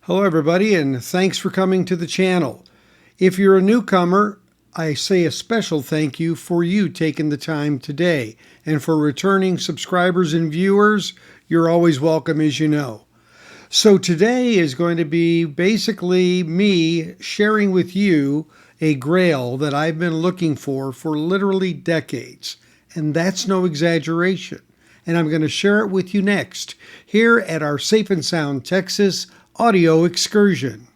Hello everybody, and thanks for coming to the channel. If you're a newcomer, I say a special thank you for you taking the time today. And for returning subscribers and viewers, you're always welcome, as you know. So today is going to be basically me sharing with you a Grail that I've been looking for literally decades. And that's no exaggeration. And I'm going to share it with you next, here at our Safe and Sound Texas audio excursion.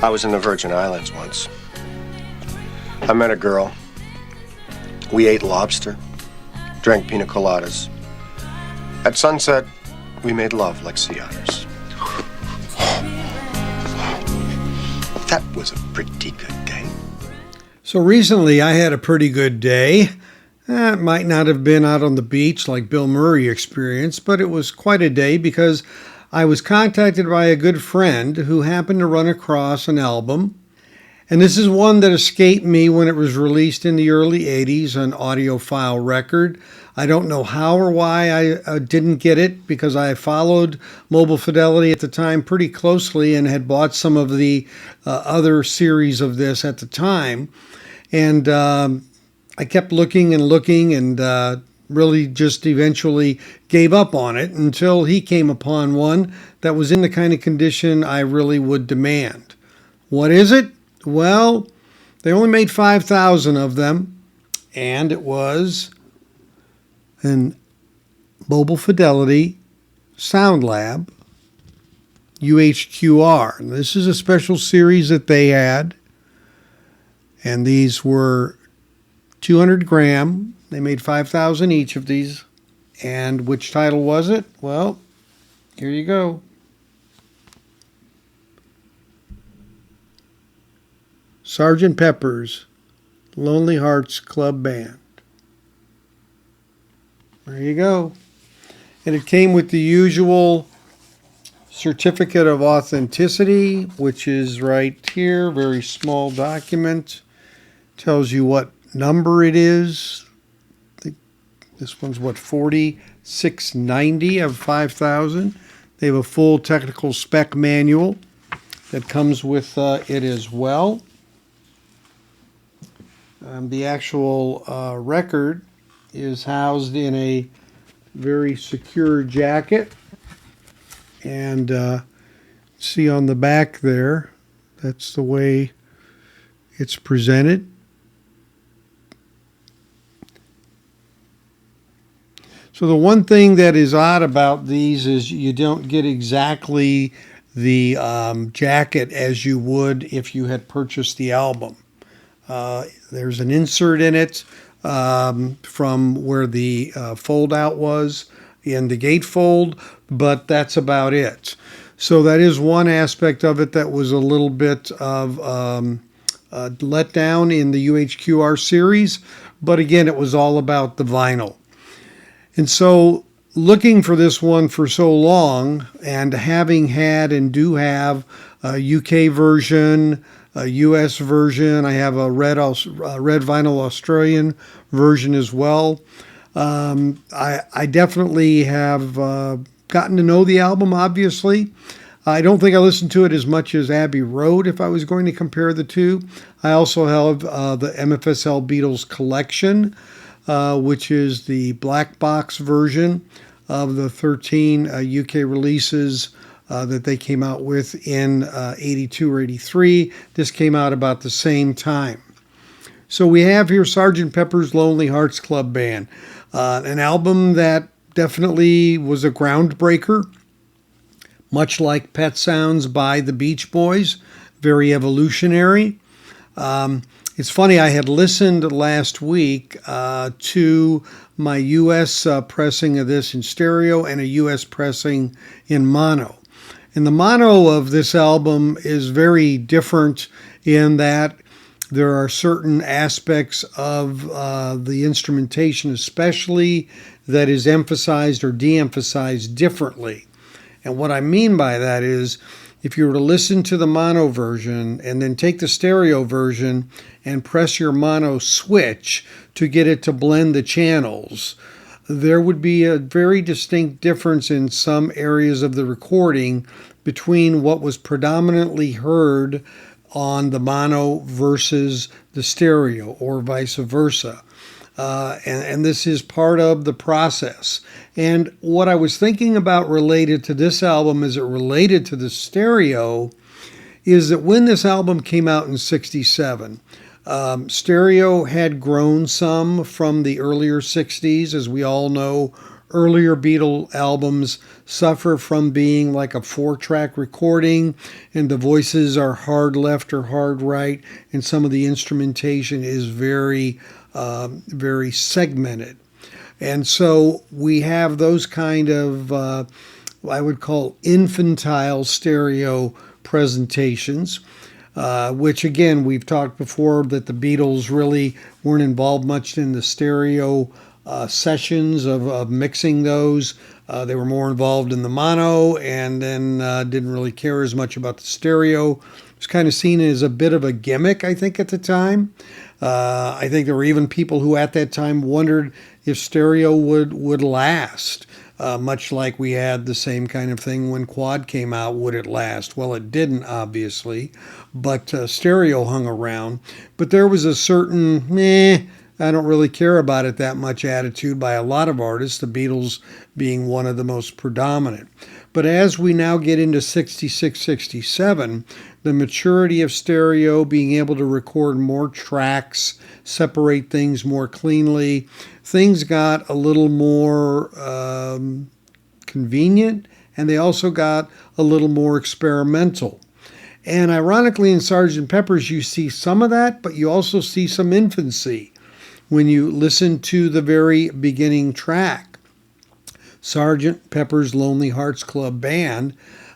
I was in the Virgin Islands once. I met a girl. We ate lobster, drank pina coladas. At sunset, we made love like sea otters. That was a pretty good day. So recently I had a pretty good day. It might not have been out on the beach like Bill Murray experienced, but it was quite a day because I was contacted by a good friend who happened to run across an album. And this is one that escaped me when it was released in the early 80s, an audiophile record. I don't know how or why I didn't get it, because I followed Mobile Fidelity at the time pretty closely and had bought some of the other series of this at the time. And I kept looking and really just eventually gave up on it until he came upon one that was in the kind of condition I really would demand. What is it? Well, they only made 5,000 of them, and it was an Mobile Fidelity Sound Lab UHQR. And this is a special series that they had, and these were 200 gram. They made 5,000 each of these. And which title was it? Well, here you go. Sgt. Pepper's Lonely Hearts Club Band. There you go. And it came with the usual certificate of authenticity, which is right here, very small document. Tells you what number it is. This one's what, 4690 of 5,000. They have a full technical spec manual that comes with it as well. The actual record is housed in a very secure jacket. And see on the back there, that's the way it's presented. So the one thing that is odd about these is you don't get exactly the jacket as you would if you had purchased the album. There's an insert in it from where the fold-out was in the gatefold, but that's about it. So that is one aspect of it that was a little bit of let down in the UHQR series, but again, it was all about the vinyl. And so looking for this one for so long, and having had and do have a UK version, a US version, I have a red vinyl Australian version as well. I definitely have gotten to know the album, obviously. I don't think I listened to it as much as Abbey Road if I was going to compare the two. I also have the MFSL Beatles collection, which is the black box version of the 13 UK releases that they came out with in 82 or 83. This came out about the same time. So we have here Sgt. Pepper's Lonely Hearts Club Band, an album that definitely was a groundbreaker, much like Pet Sounds by the Beach Boys, very evolutionary. It's funny, I had listened last week to my U.S. pressing of this in stereo and a U.S. pressing in mono. And the mono of this album is very different in that there are certain aspects of the instrumentation especially that is emphasized or de-emphasized differently. And what I mean by that is if you were to listen to the mono version and then take the stereo version and press your mono switch to get it to blend the channels, there would be a very distinct difference in some areas of the recording between what was predominantly heard on the mono versus the stereo, or vice versa. And this is part of the process. And what I was thinking about related to this album as it related to the stereo is that when this album came out in '67, stereo had grown some from the earlier '60s. As we all know, earlier Beatles albums suffer from being like a 4-track recording, and the voices are hard left or hard right, and some of the instrumentation is very segmented. And so we have those kind of, I would call infantile stereo presentations, which again, we've talked before that the Beatles really weren't involved much in the stereo sessions of mixing those. They were more involved in the mono, and then didn't really care as much about the stereo. It was kind of seen as a bit of a gimmick, I think, at the time. I think there were even people who at that time wondered if stereo would last, much like we had the same kind of thing when quad came out. Would it last? Well, it didn't, obviously, but stereo hung around. But there was a certain, I don't really care about it that much attitude by a lot of artists, the Beatles being one of the most predominant. But as we now get into '66, '67, the maturity of stereo, being able to record more tracks, separate things more cleanly, things got a little more convenient, and they also got a little more experimental. And ironically, in Sgt. Pepper's, you see some of that, but you also see some infancy when you listen to the very beginning track, Sgt. Pepper's Lonely Hearts Club Band,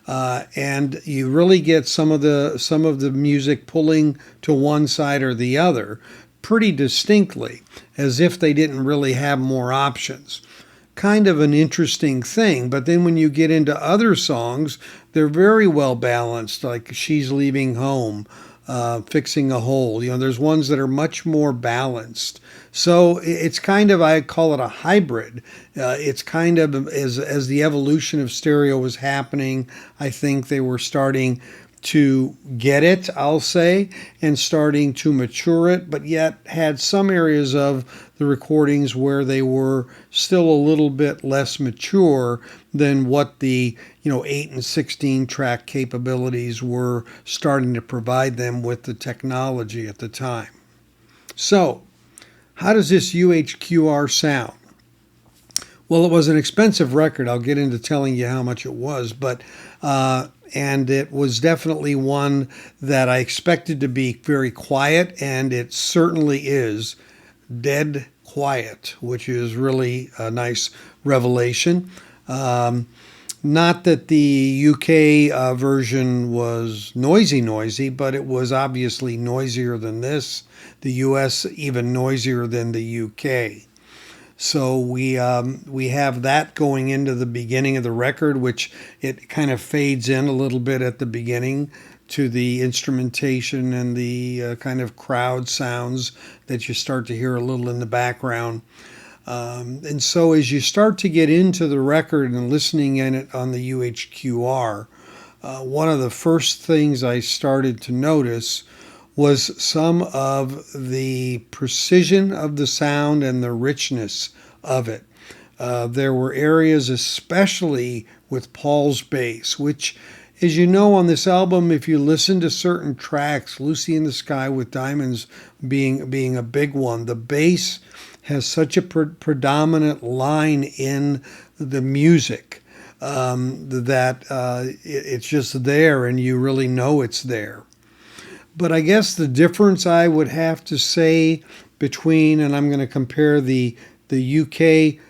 and you really get some of the music pulling to one side or the other pretty distinctly, as if they didn't really have more options. Kind of an interesting thing. But then when you get into other songs, they're very well balanced, like She's Leaving Home, Fixing a Hole. There's ones that are much more balanced. So it's kind of, I call it a hybrid. It's kind of, as the evolution of stereo was happening, I think they were starting to get it, I'll say, and starting to mature it, but yet had some areas of the recordings where they were still a little bit less mature than what the 8 and 16 track capabilities were starting to provide them with the technology at the time. So, how does this UHQR sound? Well, it was an expensive record. I'll get into telling you how much it was, but and it was definitely one that I expected to be very quiet, and it certainly is dead quiet, which is really a nice revelation. Not that the UK version was noisy, but it was obviously noisier than this. The US even noisier than the UK. So we have that going into the beginning of the record, which it kind of fades in a little bit at the beginning to the instrumentation and the kind of crowd sounds that you start to hear a little in the background. And so as you start to get into the record and listening in it on the UHQR, one of the first things I started to notice was some of the precision of the sound and the richness of it. There were areas, especially with Paul's bass, which, as you know, on this album, if you listen to certain tracks, Lucy in the Sky with Diamonds being a big one, the bass has such a predominant line in the music that it's just there and you really know it's there. But I guess the difference I would have to say between, and I'm going to compare the UK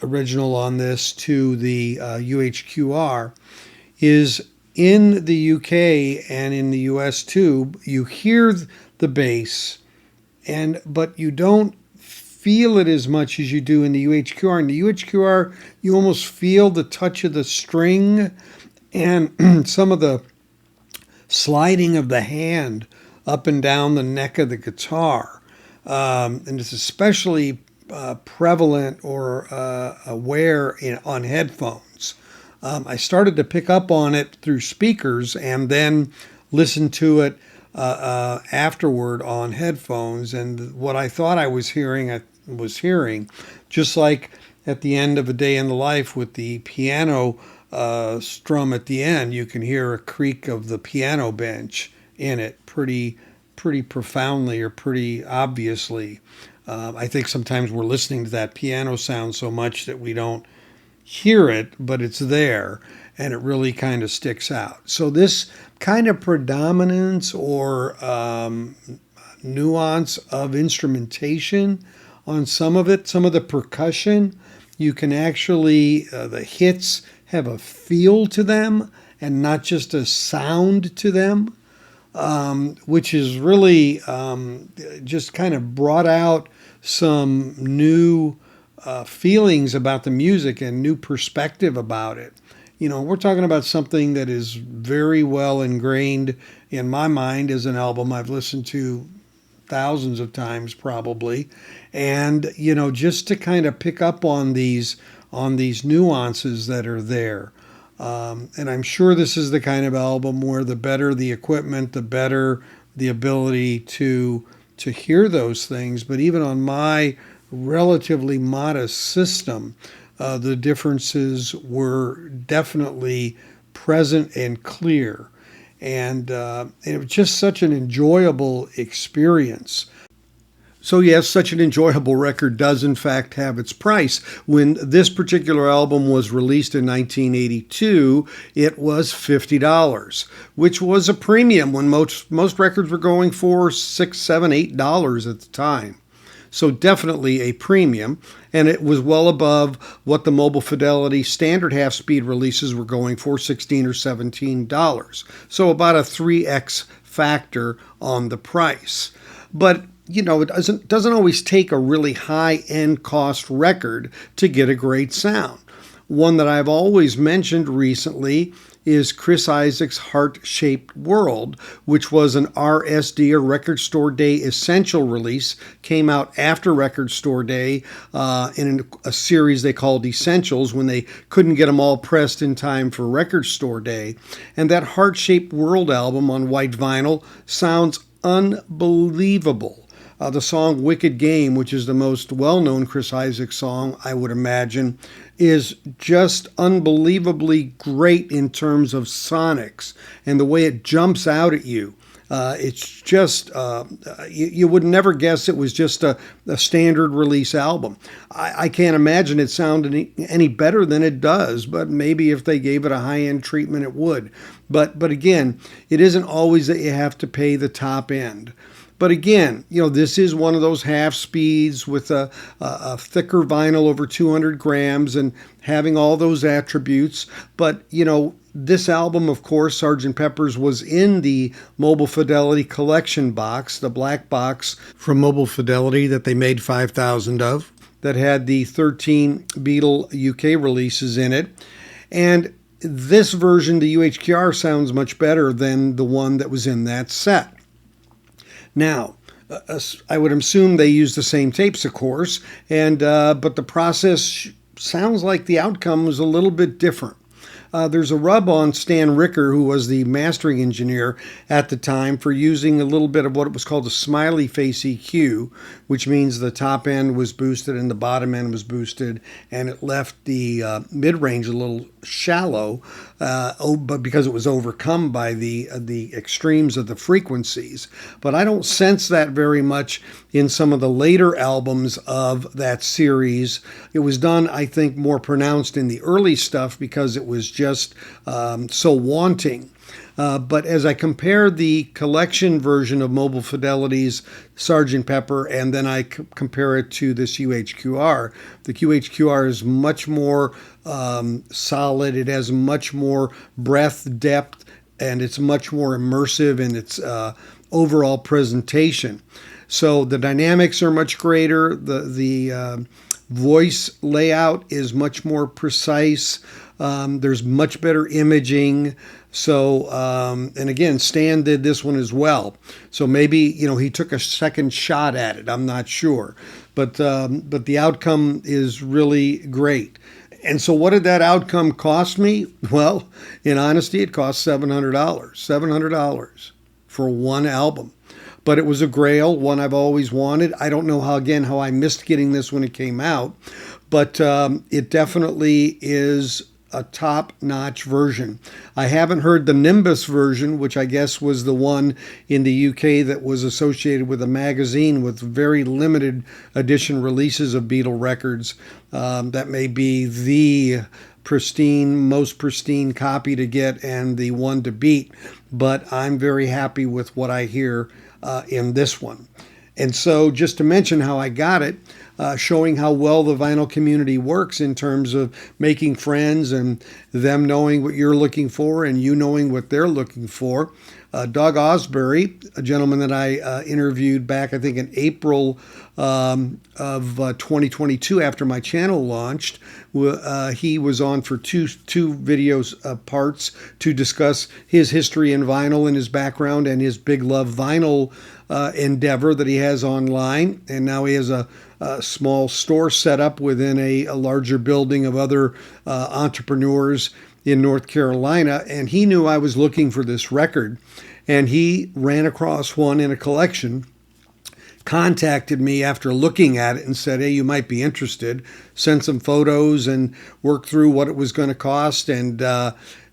original on this to the UHQR, is in the UK and in the US too, you hear the bass, but you don't feel it as much as you do in the UHQR. In the UHQR, you almost feel the touch of the string And some of the sliding of the hand up and down the neck of the guitar. And it's especially prevalent or aware on headphones. I started to pick up on it through speakers and then listen to it afterward on headphones. And what I thought I was hearing, just like at the end of A Day in the Life with the piano strum at the end, you can hear a creak of the piano bench in it pretty profoundly or pretty obviously. I think sometimes we're listening to that piano sound so much that we don't hear it, but it's there and it really kind of sticks out. So this kind of predominance or nuance of instrumentation on some of it, some of the percussion, you can actually, the hits have a feel to them and not just a sound to them, which is really just kind of brought out some new feelings about the music and new perspective about it. You know, we're talking about something that is very well ingrained in my mind as an album I've listened to thousands of times probably. And, you know, just to kind of pick up on these nuances that are there. And I'm sure this is the kind of album where the better the equipment, the better the ability to hear those things. But even on my relatively modest system, the differences were definitely present and clear. And it was just such an enjoyable experience. So yes, such an enjoyable record does in fact have its price. When this particular album was released in 1982, it was $50, which was a premium when most records were going for $6, $7, $8 at the time. So definitely a premium, and it was well above what the Mobile Fidelity standard half-speed releases were going for, $16 or $17. So about a 3x factor on the price. But you know, it doesn't always take a really high-end cost record to get a great sound. One that I've always mentioned recently is Chris Isaak's Heart-Shaped World, which was an RSD, or Record Store Day Essential release, came out after Record Store Day in a series they called Essentials when they couldn't get them all pressed in time for Record Store Day. And that Heart-Shaped World album on white vinyl sounds unbelievable. The song Wicked Game, which is the most well-known Chris Isaak song, I would imagine, is just unbelievably great in terms of sonics and the way it jumps out at you. It's just, you would never guess it was just a standard release album. I can't imagine it sounded any better than it does, but maybe if they gave it a high-end treatment, it would. But again, it isn't always that you have to pay the top end. But again, you know, this is one of those half speeds with a thicker vinyl over 200 grams and having all those attributes. But, you know, this album, of course, Sgt. Pepper's, was in the Mobile Fidelity collection box, the black box from Mobile Fidelity that they made 5,000 of, that had the 13 Beatles UK releases in it. And this version, the UHQR, sounds much better than the one that was in that set. Now, I would assume they use the same tapes, of course, and but the process sounds like the outcome was a little bit different. There's a rub on Stan Ricker, who was the mastering engineer at the time, for using a little bit of what was called a smiley face EQ, which means the top end was boosted and the bottom end was boosted, and it left the mid-range a little shallow, but because it was overcome by the extremes of the frequencies. But I don't sense that very much in some of the later albums of that series. It was done, I think, more pronounced in the early stuff because it was just so wanting. But as I compare the collection version of Mobile Fidelity's Sgt. Pepper and then I compare it to this UHQR, the UHQR is much more solid. It has much more breadth, depth, and it's much more immersive in its overall presentation. So the dynamics are much greater. The voice layout is much more precise. There's much better imaging. So, and again, Stan did this one as well. So maybe, he took a second shot at it. I'm not sure. But the outcome is really great. And so what did that outcome cost me? Well, in honesty, it cost $700. $700 for one album. But it was a Grail, one I've always wanted. I don't know how I missed getting this when it came out. But it definitely is a top-notch version. I haven't heard the Nimbus version, which I guess was the one in the UK that was associated with a magazine with very limited edition releases of Beatle records. That may be the most pristine copy to get and the one to beat, but I'm very happy with what I hear in this one. And so just to mention how I got it, showing how well the vinyl community works in terms of making friends and them knowing what you're looking for and you knowing what they're looking for. Doug Osbury, a gentleman that I interviewed back, I think, in April of 2022 after my channel launched, he was on for two videos parts to discuss his history in vinyl and his background and his Big Love Vinyl endeavor that he has online. And now he has a small store set up within a larger building of other entrepreneurs in North Carolina, and he knew I was looking for this record, and he ran across one in a collection, contacted me after looking at it and said, hey, you might be interested, sent some photos and worked through what it was going to cost, and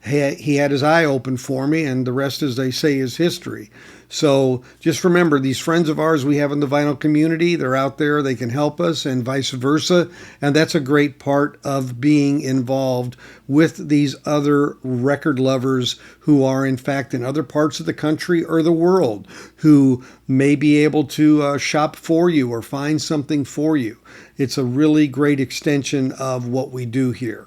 he had his eye open for me, and the rest, as they say, is history. So just remember, these friends of ours we have in the vinyl community, they're out there, they can help us, and vice versa. And that's a great part of being involved with these other record lovers who are, in fact, in other parts of the country or the world, who may be able to shop for you or find something for you. It's a really great extension of what we do here.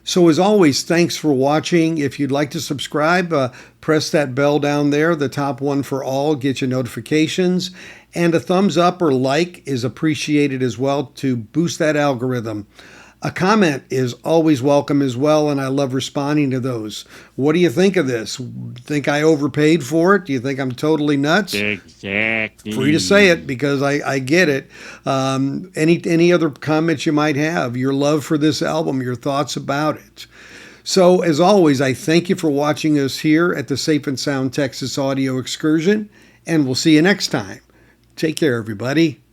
So as always, thanks for watching. If you'd like to subscribe, press that bell down there, the top one for all, get your notifications. And a thumbs up or like is appreciated as well to boost that algorithm. A comment is always welcome as well, and I love responding to those. What do you think of this? Think I overpaid for it? Do you think I'm totally nuts? Exactly. Free to say it because I get it. Any other comments you might have, your love for this album, your thoughts about it. So as always, I thank you for watching us here at the Safe and Sound Texas Audio Excursion, and we'll see you next time. Take care, everybody.